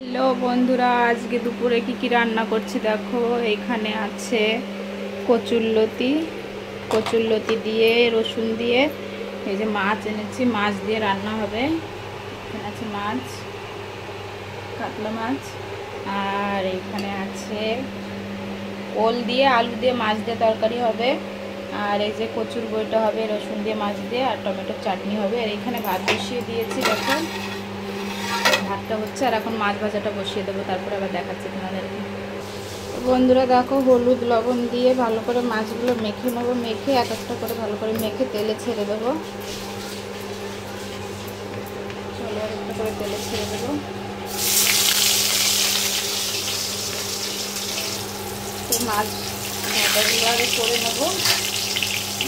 Hello বন্ধুরা, আজকে দুপুরে কি রান্না করছি দেখো। এখানে আছে কচুরলতি দিয়ে রসুন দিয়ে এই যে মাছ এনেছি, মাছ দিয়ে রান্না হবে। এখানে আছে মাছ, কাতলা মাছ, আর এখানে আছে ওল দিয়ে আলু দিয়ে মাছ দিয়ে তরকারি হবে। আর এই যে কচুর বইটা হবে রসুন দিয়ে মাছ দিয়ে, আর টমেটোর চাটনি হবে। আর এখানে ভাত বসিয়ে দিয়েছি দেখো, ভাতটা হচ্ছে। আর এখন মাছ ভাজাটা বসিয়ে দেবো, তারপরে আবার দেখাচ্ছি তোমাদেরকে। বন্ধুরা দেখো, হলুদ লবণ দিয়ে ভালো করে মাছগুলো মেখে নেবো। মেখে এক একটা করে ভালো করে মেখে তেলে ছেড়ে দেবো। চলো একটা করে তেলে ছেড়ে দেবো। তো মাছ ভাজাগুলো আগে করে নেবো,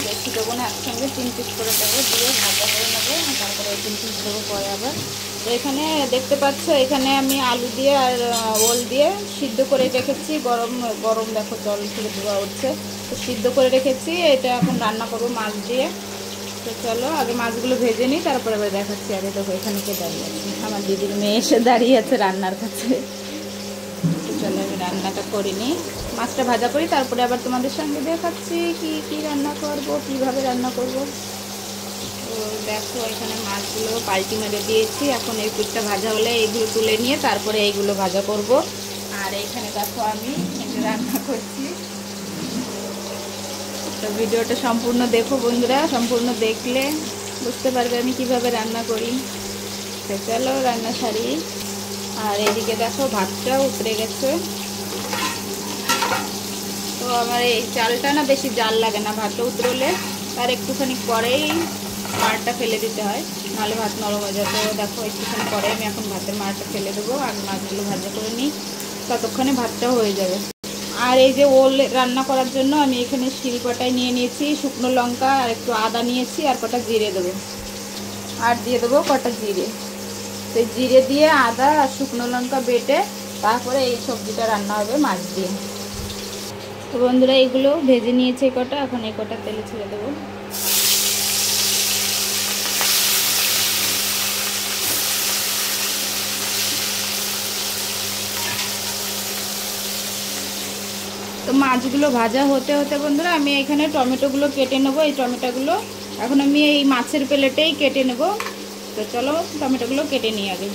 বেশি দেবো না, একসঙ্গে 3 পিস করে দেবো, দিয়ে ভাজা করে নেবো। তারপরে 3 পিস দেবো পরে আবার। তো এখানে দেখতে পাচ্ছ, এখানে আমি আলু দিয়ে আর ওল দিয়ে সিদ্ধ করে রেখেছি। গরম গরম দেখো, জল থেকে ধোয়া উঠছে। তো সিদ্ধ করে রেখেছি, এটা এখন রান্না করবো মাছ দিয়ে। তো চলো আগে মাছগুলো ভেজে নিই, তারপরে আবার দেখাচ্ছি। আগে দেখো এখানে কে দাঁড়িয়ে আছে, আমার দিদির মেয়ে এসে দাঁড়িয়ে আছে রান্নার কাছে। তো চলো আমি রান্নাটা করে নিই, মাছটা ভাজা করি, তারপরে আবার তোমাদের সঙ্গে দেখাচ্ছি কি রান্না করব, কিভাবে রান্না করব। তো দেখো এখানে মাছগুলো পাল্টি মেরে দিয়েছি। এখন এই পিঠটা ভাজা হলে এইগুলো তুলে নিয়ে তারপরে এইগুলো ভাজা করব। আর এইখানে দেখো আমি রান্না করছি। তো ভিডিওটা সম্পূর্ণ দেখো বন্ধুরা, সম্পূর্ণ দেখলে বুঝতে পারবে আমি কিভাবে রান্না করি। তো চলো রান্না সারি। আর এইদিকে দেখো ভাতটা উতরে গেছে। তো আমার এই চালটা না বেশি জাল লাগে না, ভাতটা উতরলে তার একটুখানি পরেই মাড়টা ফেলে দিতে হয়, নাহলে ভাত নরম হয়ে যায়। তো দেখো একটুখানি পরে আমি এখন ভাতের মাড়টা ফেলে দেবো, আর মাছগুলো ভাজা করে নিই, ততক্ষণে ভাতটাও হয়ে যাবে। আর এই যে ওল রান্না করার জন্য আমি এখানে শিলপাটায় নিয়ে নিয়েছি শুকনো লঙ্কা, আর একটু আদা নিয়েছি, আর কটা জিরে দেবো, আর দিয়ে দেবো কটা জিরে। তো জিরে দিয়ে আদা আর শুকনো লঙ্কা বেটে তারপরে এই সবজিটা রান্না হবে মাছ দিয়ে। তো বন্ধুরা এগুলো ভেজে নিয়েছে কটা, এখন এই কটা তেলে ছেড়ে দেবো। তো মাছগুলো ভাজা হতে হতে বন্ধুরা আমি এখানে টমেটোগুলো কেটে নেবো। এই টমেটোগুলো এখন আমি এই মাছের প্লেটেই কেটে নেব। তো চলো টমেটোগুলো কেটে নিই আগে।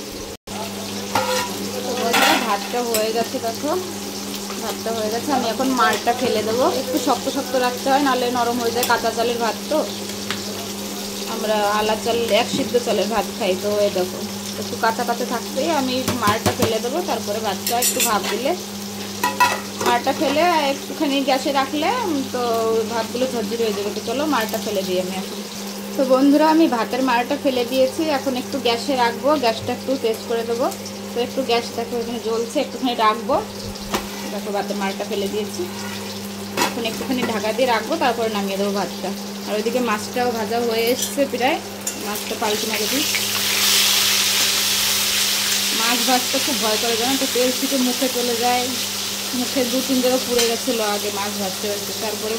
তো বন্ধুরা ভাতটা হয়ে গেছে দেখো, ভাতটা হয়ে গেছে। আমি এখন মালটা ফেলে দেবো। একটু শক্ত শক্ত রাখতে হয়, নাহলে নরম হয়ে যায়। কাঁচা চালের ভাত তো, আমরা আলা চাল এক সিদ্ধ চালের ভাত খাই। তো এই দেখো একটু কাঁচা কাঁচা থাকতেই আমি মালটা ফেলে দেবো। তারপরে ভাতটা একটু ভাপ দিলে, মারটা ফেলে একটুখানি গ্যাসে রাখলে তো ভাতগুলো ঝরঝরে হয়ে যাবে। তো চলো মারটা ফেলে দিই আমি এখন। তো বন্ধুরা আমি ভাতের মারটা ফেলে দিয়েছি, এখন একটু গ্যাসে রাখবো, গ্যাসটা একটু তেজ করে দেবো। তো একটু গ্যাস দেখো এখানে জ্বলছে, একটুখানি রাখবো। দেখো ভাতের মারটা ফেলে দিয়েছি, এখন একটুখানি ঢাকা দিয়ে রাখবো, তারপরে নামিয়ে দেবো ভাতটা। আর ওইদিকে মাছটাও ভাজা হয়ে এসছে প্রায়, মাছটা পাল্টে মেরে দিই। মাছ ভাজতে খুব ভয় করে জানো তো, তেল থেকে মুখে চলে যায়, মুখে 2-3 জায়গা পুড়ে গেছিলো আগে মাছ ভাজতে হয়েছে। তারপরে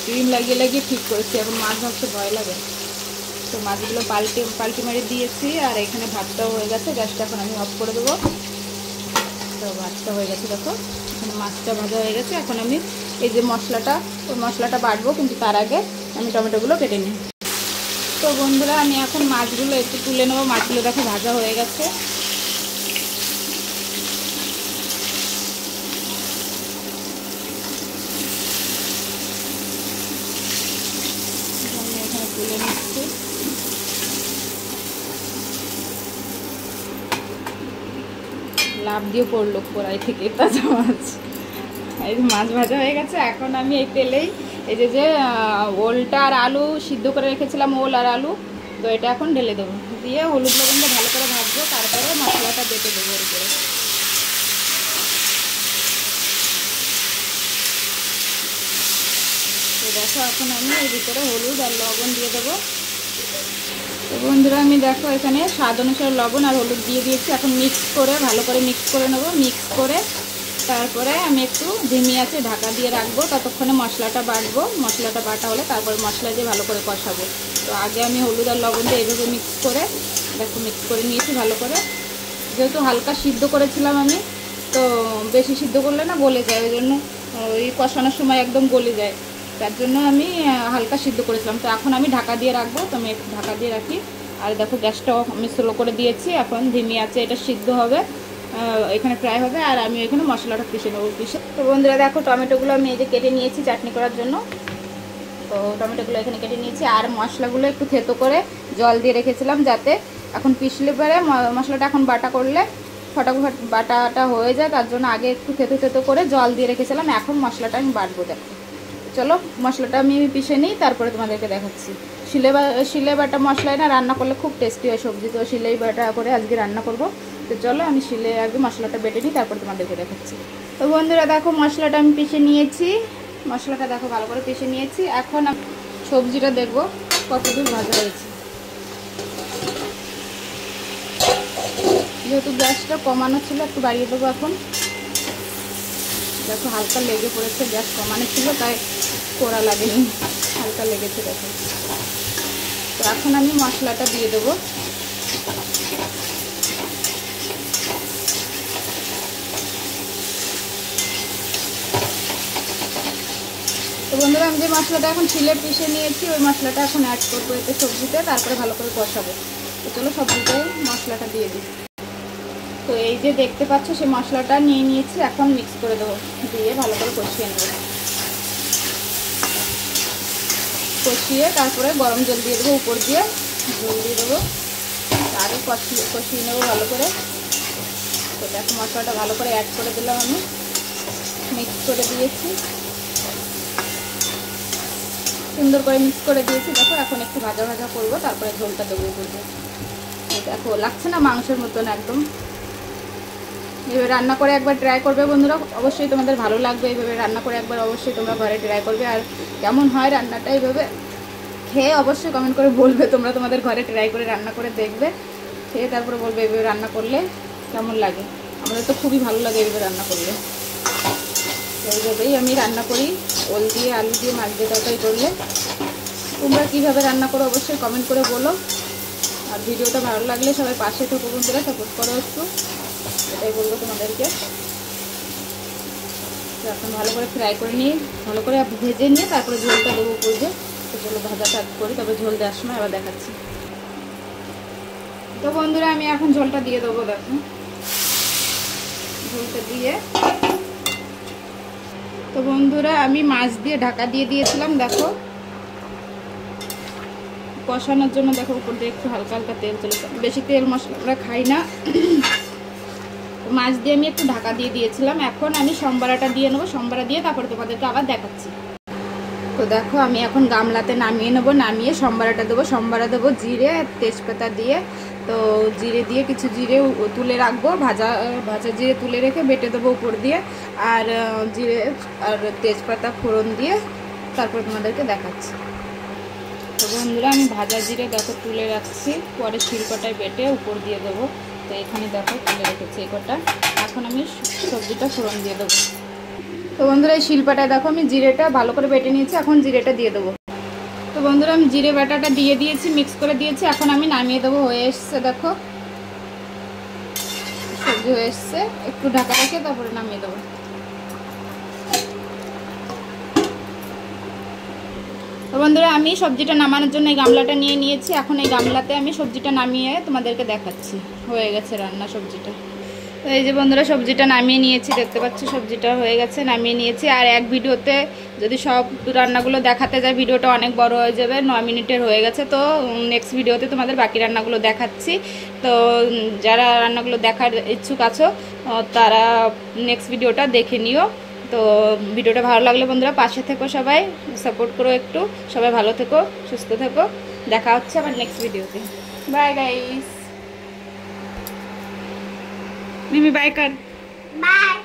ক্রিম লাগিয়ে লাগিয়ে ঠিক করেছি, এখন মাছ ভাজতে ভয় লাগে। তো মাছগুলো পাল্টি মেরে দিয়েছি, আর এখানে ভাতটাও হয়ে গেছে। গ্যাসটা এখন আমি অফ করে দেবো। তো ভাতটা হয়ে গেছে দেখো, এখানে মাছটা ভাজা হয়ে গেছে। এখন আমি এই যে ওই মশলাটা বাটবো, কিন্তু তার আগে আমি টমেটোগুলো কেটে নিই। তো বন্ধুরা আমি এখন মাছগুলো একটু তুলে নেবো। মাছগুলো দেখো ভাজা হয়ে গেছে। তুলে নিচ্ছি। লাভ দিয়ে পড়লো কড়াই থেকে তাজা মাছ। এই মাছ ভাজা হয়ে গেছে। এখন আমি এই তেলেই এই যে ওলটা আর আলু সিদ্ধ করে রেখেছিলাম, ওল আর আলু, তো এটা এখন ঢেলে দেবো। দিয়ে হলুদ লবণটা ভালো করে ভাজবো, তারপরে মশলাটা বেটে দেবো ওর উপরে। তো দেখো এখন আমি এর ভিতরে হলুদ আর লবণ দিয়ে দেবো। তো বন্ধুরা আমি দেখো এখানে স্বাদ অনুসারে লবণ আর হলুদ দিয়ে দিয়েছি। এখন মিক্স করে ভালো করে মিক্স করে নেবো। মিক্স করে তারপরে আমি একটু ধিমি আঁচে ঢাকা দিয়ে রাখবো, ততক্ষণে মশলাটা বাটবো। মশলাটা বাটা হলে তারপরে মশলা দিয়ে ভালো করে কষাবো। তো আগে আমি হলুদ আর লবণ দিয়ে এইভাবে মিক্স করে দেখো মিক্স করে নিয়েছি ভালো করে। যেহেতু হালকা সিদ্ধ করেছিলাম আমি, তো বেশি সিদ্ধ করলে না গলে যায়, ওই জন্য ওই কষানোর সময় একদম গলে যায়, তার জন্য আমি হালকা সিদ্ধ করেছিলাম। তো এখন আমি ঢাকা দিয়ে রাখবো, তো আমি একটু ঢাকা দিয়ে রাখি। আর দেখো গ্যাসটাও আমি স্লো করে দিয়েছি, এখন ধিমি আছে, এটা সিদ্ধ হবে, এখানে ফ্রাই হবে, আর আমি এখানে মশলাটা পিষে নেবো। তো বন্ধুরা দেখো টমেটোগুলো আমি এই যে কেটে নিয়েছি চাটনি করার জন্য। তো টমেটোগুলো এখানে কেটে নিয়েছি, আর মশলাগুলো একটু থেতো করে জল দিয়ে রেখেছিলাম, যাতে এখন পিষলে পরে মশলাটা এখন বাটা করলে ফটাফট বাটাটা হয়ে যায়, তার জন্য আগে একটু থেতো করে জল দিয়ে রেখেছিলাম। এখন মশলাটা আমি বাটবো। দেখো চলো মশলাটা আমি পিষে নিই, তারপরে তোমাদেরকে দেখাচ্ছি। শিলে বাটা মশলায় না রান্না করলে খুব টেস্টি হয় সবজি, তো শিলেই বাটা করে আজকে রান্না করব। তো চলো আমি শিলে আগে মশলাটা বেটে নিই, তারপর তোমাদেরকে দেখাচ্ছি। তো বন্ধুরা দেখো মশলাটা আমি পিষে নিয়েছি, মশলাটা দেখো ভালো করে পিষে নিয়েছি। এখন সবজিটা দেখবো কতদূর ভাজা হয়েছে। যেহেতু গ্যাসটা কমানো ছিল একটু বাড়িয়ে দেবো এখন। দেখো হালকা লেগে পড়েছে, গ্যাস কমানো ছিল তাই কড়া লাগেনি, হালকা লেগেছে দেখো। তো এখন আমি মশলাটা দিয়ে দেবো। তো বন্ধুরা আমি যে মশলাটা এখন শিলে পিষে নিয়েছি, ওই মশলাটা এখন অ্যাড করবো এতে সবজিতে, তারপরে ভালো করে কষাবো। তো চলো সবজিতে মশলাটা দিয়ে দিই। তো এই যে দেখতে পাচ্ছ সেই মশলাটা নিয়ে নিয়েছি, এখন মিক্স করে দেবো, দিয়ে ভালো করে কষিয়ে নেব। কষিয়ে তারপরে গরম জল দিয়ে দেবো, উপর দিয়ে জল দিয়ে দেবো, আরও কষিয়ে নেবো ভালো করে। তো দেখো মশলাটা ভালো করে অ্যাড করে দিলাম, আমি মিক্স করে দিয়েছি, সুন্দর করে মিক্স করে দিয়েছি। দেখো এখন একটু ভাজা ভাজা করবো, তারপরে ঝোলটা দেবো উপর দিয়ে। দেখো লাগছে না মাংসের মতন একদম। এইভাবে রান্না করে একবার ট্রাই করবে বন্ধুরা, অবশ্যই তোমাদের ভালো লাগবে। এইভাবে রান্না করে একবার অবশ্যই তোমরা ঘরে ট্রাই করবে, আর কেমন হয় রান্নাটা এইভাবে খেয়ে অবশ্যই কমেন্ট করে বলবে। তোমরা তোমাদের ঘরে ট্রাই করে রান্না করে দেখবে, খেয়ে তারপরে বলবে এইভাবে রান্না করলে কেমন লাগে। আমাদের তো খুবই ভালো লাগে এইভাবে রান্না করলে। এইভাবেই আমি রান্না করি, ওল দিয়ে আলু দিয়ে মাছ দিয়ে তরকারি করলে। তোমরা কীভাবে রান্না করো অবশ্যই কমেন্ট করে বলো। আর ভিডিওটা ভালো লাগলে সবাই পাশে থেকো বন্ধুরা, সাপোর্ট করো একটু, এটাই বলবো তোমাদেরকে। তো এখন ভালো করে ফ্রাই করে নিয়ে ভালো করে ভেজে নিয়ে তারপরে ঝোলটা দেবো উপর দিয়ে। তো চলো ভাজাটা করি, তবে ঝোল দেওয়ার সময় আবার দেখাচ্ছি। তো বন্ধুরা আমি এখন ঝোলটা দিয়ে দেবো। দেখো ঝোলটা দিয়ে, তো বন্ধুরা আমি মাছ দিয়ে ঢাকা দিয়ে দিয়েছিলাম। দেখো কষানোর জন্য, দেখো উপর দিয়ে একটু হালকা হালকা তেল চলে, বেশি তেল মশলা আমরা খাই না। মাছ দিয়ে আমি একটু ঢাকা দিয়ে দিয়েছিলাম। এখন আমি সম্বারাটা দিয়ে নেবো, সম্বারা দিয়ে তারপরে তোমাদেরকে আবার দেখাচ্ছি। তো দেখো আমি এখন গামলাতে নামিয়ে নেবো, নামিয়ে সম্বারাটা দেবো। সম্বারা দেবো জিরে তেজপাতা দিয়ে। তো জিরে দিয়ে কিছু জিরে তুলে রাখবো, ভাজা জিরে তুলে রেখে বেটে দেবো উপর দিয়ে, আর জিরে আর তেজপাতা ফোড়ন দিয়ে তারপর তোমাদেরকে দেখাচ্ছি। তো বন্ধুরা আমি ভাজা জিরে দেখো তুলে রাখছি, পরে শিলপাটায় বেটে উপর দিয়ে দেবো। তো এখানে দেখো তুলে রেখেছি এই কটা। এখন আমি সবজিটা ফোড়ন দিয়ে দেবো। তো বন্ধুরা এই শিলপাটায় দেখো আমি জিরেটা ভালো করে বেটে নিয়েছি, এখন জিরেটা দিয়ে দেবো। তো বন্ধুরা আমি জিরে বাটাটা দিয়ে দিয়েছি, মিক্স করে দিয়েছি। এখন আমি নামিয়ে দেবো, হয়ে এসছে দেখো সবজি হয়ে এসছে। একটু ঢাকা রেখে তারপরে নামিয়ে দেবো। তো বন্ধুরা আমি সবজিটা নামানোর জন্য এই গামলাটা নিয়ে নিয়েছি। এখন এই গামলাতে আমি সবজিটা নামিয়ে তোমাদেরকে দেখাচ্ছি। হয়ে গেছে রান্না সবজিটা। তো এই যে বন্ধুরা সবজিটা নামিয়ে নিয়েছি, দেখতে পাচ্ছি সবজিটা হয়ে গেছে, নামিয়ে নিয়েছি। আর এক ভিডিওতে যদি সব রান্নাগুলো দেখাতে যায় ভিডিওটা অনেক বড় হয়ে যাবে, 9 মিনিটের হয়ে গেছে। তো নেক্সট ভিডিওতে তোমাদের বাকি রান্নাগুলো দেখাচ্ছি। তো যারা রান্নাগুলো দেখার ইচ্ছুক আছো তারা নেক্সট ভিডিওটা দেখে নিও। তো ভিডিওটা ভালো লাগলে বন্ধুরা পাশে থেকো, সবাই সাপোর্ট করো একটু। সবাই ভালো থেকো, সুস্থ থেকো, দেখা হচ্ছে আবার নেক্সট ভিডিওতে। Bye guys. মিমি বাই কর। বাই।